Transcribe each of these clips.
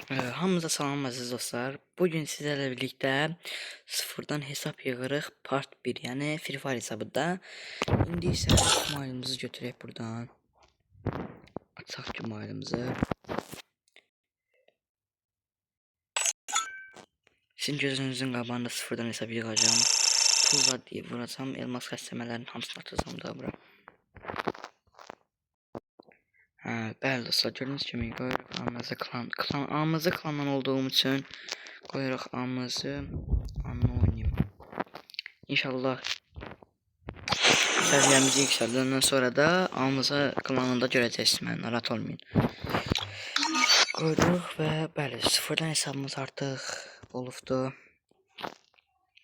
Hamınıza salam əziz dostlar. Bugün sizlerle birlikte sıfırdan hesap yığırıq part 1, yani Free Fire hesabında. İndi isə cumalımızı götürək buradan. Açaq cumalımızı. Sizin gözünüzün qabağında sıfırdan hesap yığacağım. Tuğla deyib vuracağım. Elmas kəsəmələrin hamısını atacağım da bura. Bəli dostlar, gördüğünüz kimi qoyuruq amızı amızı klandan olduğum için qoyuruq amızı anonim. İnşallah səviyyəmizi yüksəldəndən sonra da amızı klanında görəcəksiniz, mən narahat olmayın. Qoyduq və bəli, sıfırdan hesabımız artıq olubdur.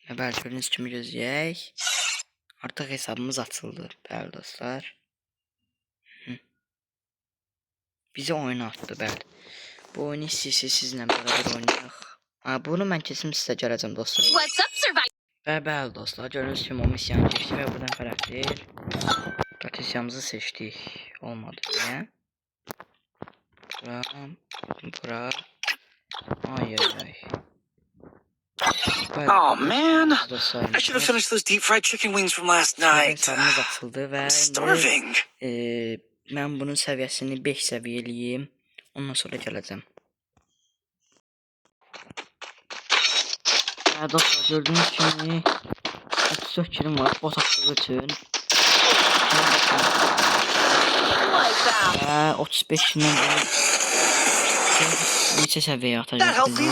Və bəli, gördüyünüz kimi gözləyək. Artıq hesabımız açıldı, bəli dostlar. Bizi oyuna atdı, bəli. Bu oyunu sizinlə beraber oynayaq. Bunu mən kesin sizə gələcəm dostlar. Və bəli dostlar, gördüyünüz kimi o misyanı keçdik və buradan fərqləyir. Strategiyamızı seçdik. Olmadı niyə? Bura. Ay. Oh man, I should have finished those deep fried chicken wings from last night. I'm starving. Mən bunun səviyyəsini 5 səviyyə eləyim. Ondan sonra gələcəm. Dostlar, gördüğünüz kimi 34 kilim var bot attığı için. 35 kilim var. Neçə səviyyə atacaq bizi?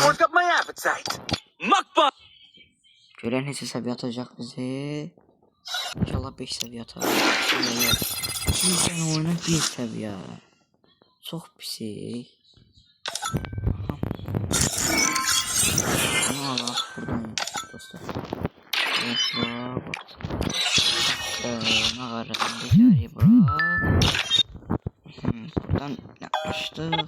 Görən neçə səviyyə atacaq bizi? İnşallah 5 səviyyə atacaq. Bizdən oyuna 1 səviyyə. Çox pisik. Bunu alaq buradan dostlar. Mağaradan becəri bura. Buradan açdıq.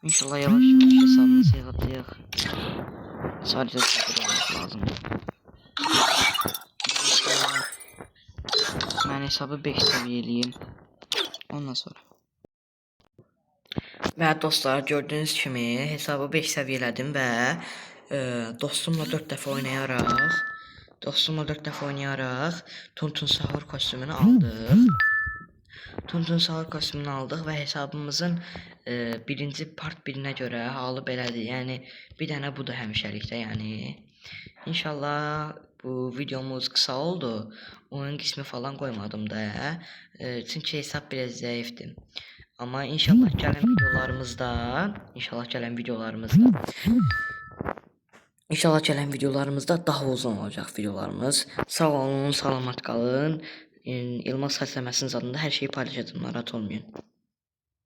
İnşallah yavaş hesabımızı yığacaq. Sadəcə sıfır olmaq lazımdır. Mən hesabı 5 səviyyə eləyim. Ondan sonra. Və dostlar, gördüğünüz kimi hesabı 5 səviyyə elədim və dostumla 4 dəfə oynayaraq Tuntun Sahur kostümünü aldıq. Və hesabımızın birinci part 1-nə görə halı belədir. Yəni bir dənə bu da həmişəlikdə, yəni. İnşallah bu videomuz kısa oldu. Oyun qismi falan koymadım da. Çünki hesab biraz zəifdir. Amma inşallah gələn videolarımızda daha uzun olacaq videolarımız. Sağ olun, salamat qalın. Elmas xəstəməsinin zadında hər şeyi paylaşacağım, narahat olmayın.